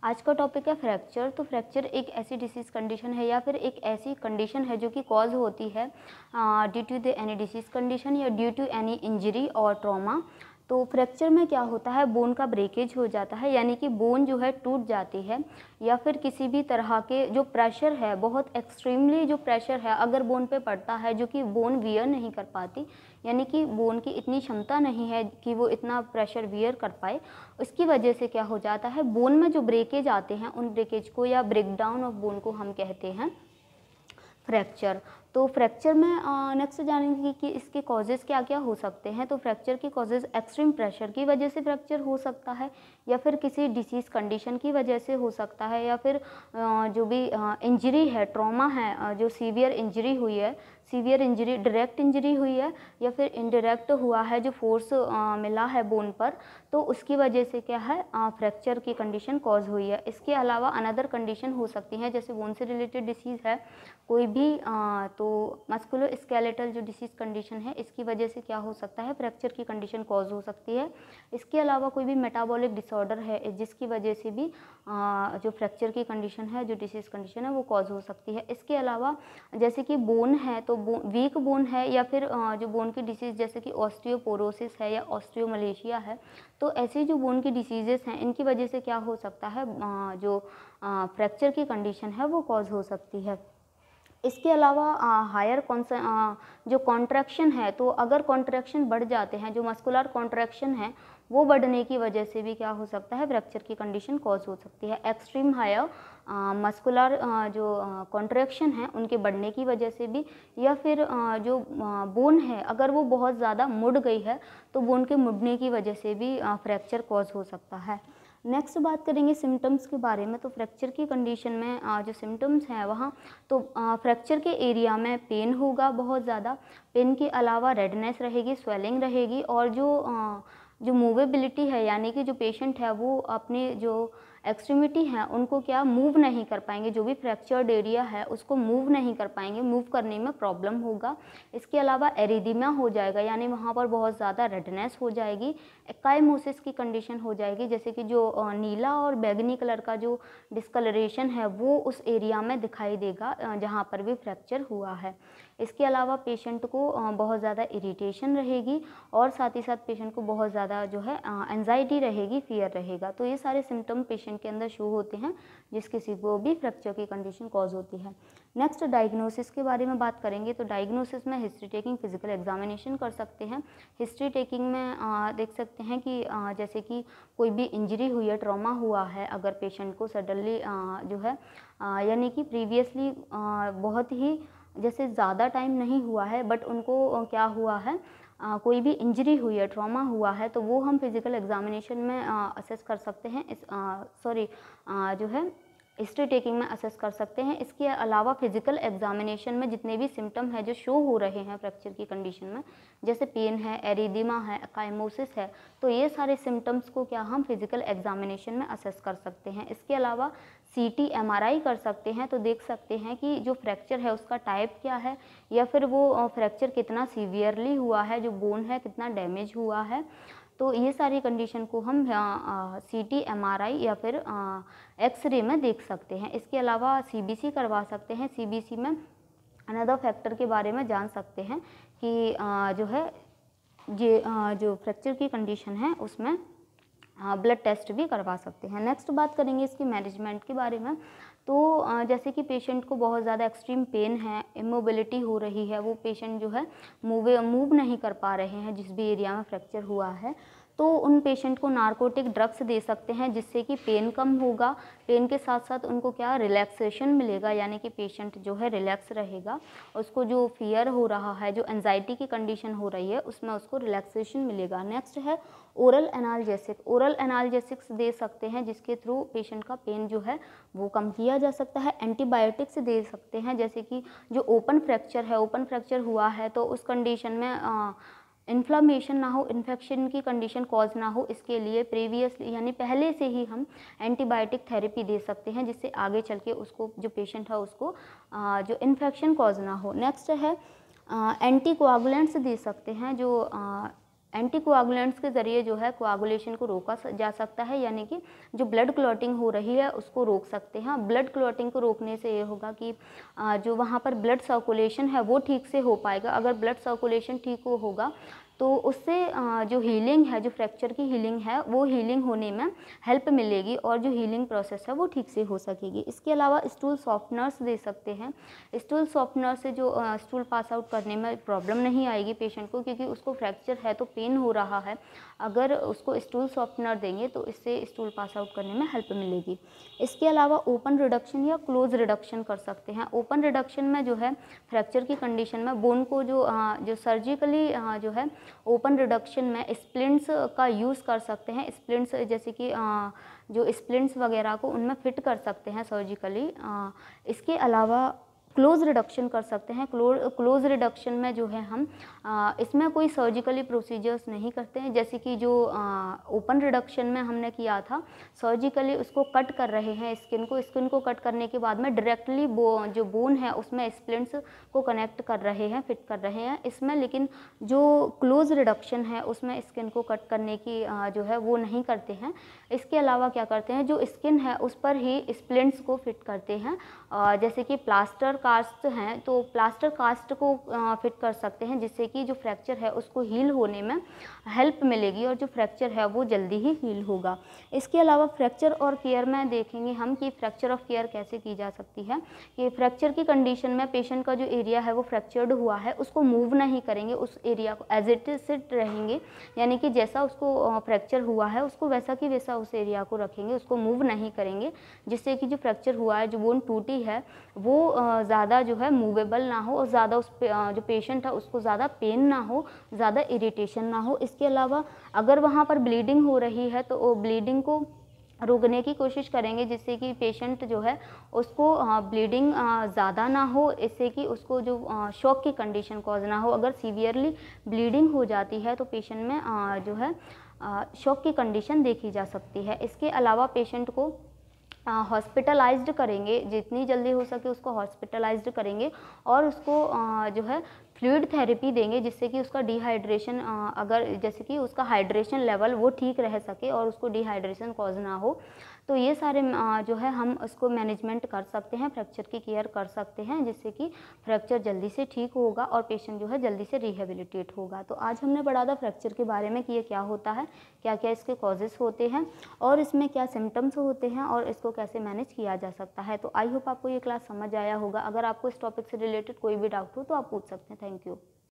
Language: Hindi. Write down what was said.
आज का टॉपिक है फ्रैक्चर। तो फ्रैक्चर एक ऐसी डिसीज़ कंडीशन है या फिर एक ऐसी कंडीशन है जो कि कॉज होती है due to the any disease condition या ड्यू टू एनी इंजरी और ट्रॉमा। तो फ्रैक्चर में क्या होता है, बोन का ब्रेकेज हो जाता है, यानी कि बोन जो है टूट जाती है, या फिर किसी भी तरह के जो प्रेशर है, बहुत एक्सट्रीमली जो प्रेशर है अगर बोन पे पड़ता है जो कि बोन वियर नहीं कर पाती, यानी कि बोन की इतनी क्षमता नहीं है कि वो इतना प्रेशर वियर कर पाए, उसकी वजह से क्या हो जाता है, बोन में जो ब्रेकेज आते हैं उन ब्रेकेज को या ब्रेकडाउन ऑफ बोन को हम कहते हैं फ्रैक्चर। तो फ्रैक्चर में नेक्स्ट जानेंगे कि इसके कॉजेज़ क्या क्या हो सकते हैं। तो फ्रैक्चर की कॉजेज़ एक्सट्रीम प्रेशर की वजह से फ्रैक्चर हो सकता है, या फिर किसी डिसीज़ कंडीशन की वजह से हो सकता है, या फिर जो भी इंजरी है, ट्रॉमा है, जो सीवियर इंजरी हुई है, सीवियर इंजरी डायरेक्ट इंजरी हुई है या फिर इनडायरेक्ट हुआ है, जो फोर्स मिला है बोन पर, तो उसकी वजह से क्या है, फ्रैक्चर की कंडीशन कॉज हुई है। इसके अलावा अनदर कंडीशन हो सकती है, जैसे बोन से रिलेटेड डिसीज़ है कोई भी, तो मस्कुलोस्केलेटल जो डिसीज़ कंडीशन है, इसकी वजह से क्या हो सकता है, फ्रैक्चर की कंडीशन कॉज हो सकती है। इसके अलावा कोई भी मेटाबॉलिक डिसऑर्डर है जिसकी वजह से भी जो फ्रैक्चर की कंडीशन है, जो डिसीज़ कंडीशन है, वो कॉज हो सकती है। इसके अलावा जैसे कि बोन है, तो वीक बोन है, या फिर जो बोन की डिसीज़ जैसे कि ऑस्टियोपोरोसिस है या ऑस्टियोमलेशिया है, तो ऐसी जो बोन की डिसीजेस हैं इनकी वजह से क्या हो सकता है, जो फ्रैक्चर की कंडीशन है वो कॉज हो सकती है। इसके अलावा हायर जो कॉन्ट्रैक्शन है, तो अगर कॉन्ट्रैक्शन बढ़ जाते हैं, जो मस्कुलर कॉन्ट्रैक्शन है वो बढ़ने की वजह से भी क्या हो सकता है, फ्रैक्चर की कंडीशन कॉज हो सकती है। एक्सट्रीम हायर मस्कुलर जो कॉन्ट्रैक्शन है उनके बढ़ने की वजह से भी, या फिर जो बोन है अगर वो बहुत ज़्यादा मुड़ गई है तो बोन के मुड़ने की वजह से भी फ्रैक्चर कॉज हो सकता है। नेक्स्ट बात करेंगे सिम्टम्स के बारे में। तो फ्रैक्चर की कंडीशन में जो सिम्टम्स हैं वहाँ, तो फ्रैक्चर के एरिया में पेन होगा बहुत ज़्यादा, पेन के अलावा रेडनेस रहेगी, स्वेलिंग रहेगी, और जो मूवेबिलिटी है, यानी कि जो पेशेंट है वो अपने जो एक्सट्रीमिटी हैं उनको क्या मूव नहीं कर पाएंगे, जो भी फ्रैक्चर्ड एरिया है उसको मूव नहीं कर पाएंगे, मूव करने में प्रॉब्लम होगा। इसके अलावा एरिदीमा हो जाएगा, यानी वहाँ पर बहुत ज़्यादा रेडनेस हो जाएगी, एकाइमोसिस की कंडीशन हो जाएगी, जैसे कि जो नीला और बैगनी कलर का जो डिस्कलरेशन है वो उस एरिया में दिखाई देगा जहाँ पर भी फ्रैक्चर हुआ है। इसके अलावा पेशेंट को बहुत ज़्यादा इरिटेशन रहेगी, और साथ ही साथ पेशेंट को बहुत ज़्यादा जो है एंजाइटी रहेगी, फियर रहेगा। तो ये सारे सिम्टम पेशेंट के अंदर शो होते हैं जिस किसी को भी फ्रैक्चर की कंडीशन कॉज होती है। नेक्स्ट डायग्नोसिस के बारे में बात करेंगे। तो डायग्नोसिस में हिस्ट्री टेकिंग, फिजिकल एग्जामिनेशन कर सकते हैं। हिस्ट्री टेकिंग में देख सकते हैं कि जैसे कि कोई भी इंजरी हुई है, ट्रॉमा हुआ है, अगर पेशेंट को सडनली जो है यानी कि प्रीवियसली बहुत ही जैसे ज़्यादा टाइम नहीं हुआ है, बट उनको क्या हुआ है, कोई भी इंजरी हुई है, ट्रॉमा हुआ है, तो वो हम फिज़िकल एग्जामिनेशन में असेस कर सकते हैं, जो है हिस्ट्री टेकिंग में असेस कर सकते हैं। इसके अलावा फिजिकल एग्जामिनेशन में जितने भी सिम्टम है जो शो हो रहे हैं फ्रैक्चर की कंडीशन में, जैसे पेन है, एरिदीमा है, एकाइमोसिस है, तो ये सारे सिम्टम्स को क्या हम फिजिकल एग्जामिनेशन में असेस कर सकते हैं। इसके अलावा सीटी, एमआरआई कर सकते हैं, तो देख सकते हैं कि जो फ्रैक्चर है उसका टाइप क्या है, या फिर वो फ्रैक्चर कितना सीवियरली हुआ है, जो बोन है कितना डैमेज हुआ है। तो ये सारी कंडीशन को हम सीटी, एमआरआई या फिर एक्सरे में देख सकते हैं। इसके अलावा सीबीसी करवा सकते हैं। सीबीसी में अनदर फैक्टर के बारे में जान सकते हैं कि जो है ये जो फ्रैक्चर की कंडीशन है उसमें ब्लड टेस्ट भी करवा सकते हैं। नेक्स्ट बात करेंगे इसकी मैनेजमेंट के बारे में। तो जैसे कि पेशेंट को बहुत ज़्यादा एक्सट्रीम पेन है, इमोबिलिटी हो रही है, वो पेशेंट जो है मूव नहीं कर पा रहे हैं जिस भी एरिया में फ्रैक्चर हुआ है, तो उन पेशेंट को नार्कोटिक ड्रग्स दे सकते हैं जिससे कि पेन कम होगा। पेन के साथ साथ उनको क्या रिलैक्सेशन मिलेगा, यानी कि पेशेंट जो है रिलैक्स रहेगा, उसको जो फियर हो रहा है, जो एंजाइटी की कंडीशन हो रही है उसमें उसको रिलैक्सेशन मिलेगा। नेक्स्ट है ओरल एनाल्जेसिक। ओरल एनाल्जेसिक्स दे सकते हैं जिसके थ्रू पेशेंट का पेन जो है वो कम किया जा सकता है। एंटीबायोटिक्स दे सकते हैं, जैसे कि जो ओपन फ्रैक्चर है, ओपन फ्रैक्चर हुआ है तो उस कंडीशन में इन्फ्लामेशन ना हो, इन्फेक्शन की कंडीशन कॉज ना हो, इसके लिए प्रीवियसली यानी पहले से ही हम एंटीबायोटिक थेरेपी दे सकते हैं जिससे आगे चल के उसको जो पेशेंट है उसको जो इन्फेक्शन कॉज ना हो। नेक्स्ट है एंटीकोआगुलेंट्स दे सकते हैं, जो एंटीकोआगुलेंट्स के ज़रिए जो है कोआगुलेशन को रोका जा सकता है, यानी कि जो ब्लड क्लॉटिंग हो रही है उसको रोक सकते हैं। ब्लड क्लॉटिंग को रोकने से ये होगा कि जो वहाँ पर ब्लड सर्कुलेशन है वो ठीक से हो पाएगा। अगर ब्लड सर्कुलेशन ठीक होगा तो उससे जो हीलिंग है, जो फ्रैक्चर की हीलिंग है, वो हीलिंग होने में हेल्प मिलेगी और जो हीलिंग प्रोसेस है वो ठीक से हो सकेगी। इसके अलावा स्टूल सॉफ्टनर्स दे सकते हैं। स्टूल सॉफ्टनर से जो स्टूल पास आउट करने में प्रॉब्लम नहीं आएगी पेशेंट को, क्योंकि उसको फ्रैक्चर है तो पेन हो रहा है। अगर उसको स्टूल सॉफ्टनर देंगे तो इससे स्टूल पास आउट करने में हेल्प मिलेगी। इसके अलावा ओपन रिडक्शन या क्लोज रिडक्शन कर सकते हैं। ओपन रिडक्शन में जो है फ्रैक्चर की कंडीशन में बोन को जो सर्जिकली जो है ओपन रिडक्शन में स्प्लिंट्स का यूज़ कर सकते हैं। स्प्लिंट्स जैसे कि जो स्प्लिंट्स वगैरह को उनमें फिट कर सकते हैं सर्जिकली। इसके अलावा क्लोज रिडक्शन कर सकते हैं। क्लोज रिडक्शन में जो है हम इसमें कोई सर्जिकली प्रोसीजर्स नहीं करते हैं, जैसे कि जो ओपन रिडक्शन में हमने किया था सर्जिकली उसको कट कर रहे हैं स्किन को कट करने के बाद में डायरेक्टली जो बोन है उसमें स्प्लिंट्स को कनेक्ट कर रहे हैं, फिट कर रहे हैं इसमें। लेकिन जो क्लोज रिडक्शन है उसमें स्किन को कट करने की जो है वो नहीं करते हैं। इसके अलावा क्या करते हैं, जो स्किन है उस पर ही स्प्लिंट्स को फिट करते हैं। जैसे कि प्लास्टर कास्ट हैं तो प्लास्टर कास्ट को फिट कर सकते हैं, जिससे कि जो फ्रैक्चर है उसको हील होने में हेल्प मिलेगी और जो फ्रैक्चर है वो जल्दी ही हील होगा। इसके अलावा फ्रैक्चर और केयर में देखेंगे हम कि फ्रैक्चर ऑफ केयर कैसे की जा सकती है। कि फ्रैक्चर की कंडीशन में पेशेंट का जो एरिया है वो फ्रैक्चर्ड हुआ है उसको मूव नहीं करेंगे, उस एरिया को एज इट इज रहेंगे, यानी कि जैसा उसको फ्रैक्चर हुआ है उसको वैसा कि वैसा उस एरिया को रखेंगे, उसको मूव नहीं करेंगे, जिससे कि जो फ्रैक्चर हुआ है, जो बोन टूटी है वो ज़्यादा जो है मूवेबल ना हो और ज़्यादा उस जो पेशेंट है उसको ज़्यादा पेन ना हो, ज़्यादा इरिटेशन ना हो। इसके अलावा अगर वहाँ पर ब्लीडिंग हो रही है तो ब्लीडिंग को रोकने की कोशिश करेंगे, जिससे कि पेशेंट जो है उसको ब्लीडिंग ज़्यादा ना हो, इससे कि उसको जो शॉक की कंडीशन कॉज ना हो। अगर सीवियरली ब्लीडिंग हो जाती है तो पेशेंट में जो है शॉक की कंडीशन देखी जा सकती है। इसके अलावा पेशेंट को हॉस्पिटलाइज्ड करेंगे, जितनी जल्दी हो सके उसको हॉस्पिटलाइज्ड करेंगे और उसको जो है फ्लूइड थेरेपी देंगे, जिससे कि उसका डिहाइड्रेशन अगर जैसे कि उसका हाइड्रेशन लेवल वो ठीक रह सके और उसको डिहाइड्रेशन कॉज ना हो। तो ये सारे जो है हम उसको मैनेजमेंट कर सकते हैं, फ्रैक्चर की केयर कर सकते हैं, जिससे कि फ्रैक्चर जल्दी से ठीक होगा और पेशेंट जो है जल्दी से रिहेबिलिटेट होगा। तो आज हमने पढ़ा था फ्रैक्चर के बारे में कि ये क्या होता है, क्या क्या इसके कॉजेस होते हैं और इसमें क्या सिम्टम्स होते हैं और इसको कैसे मैनेज किया जा सकता है। तो आई होप आपको ये क्लास समझ आया होगा। अगर आपको इस टॉपिक से रिलेटेड कोई भी डाउट हो तो आप पूछ सकते हैं। Thank you.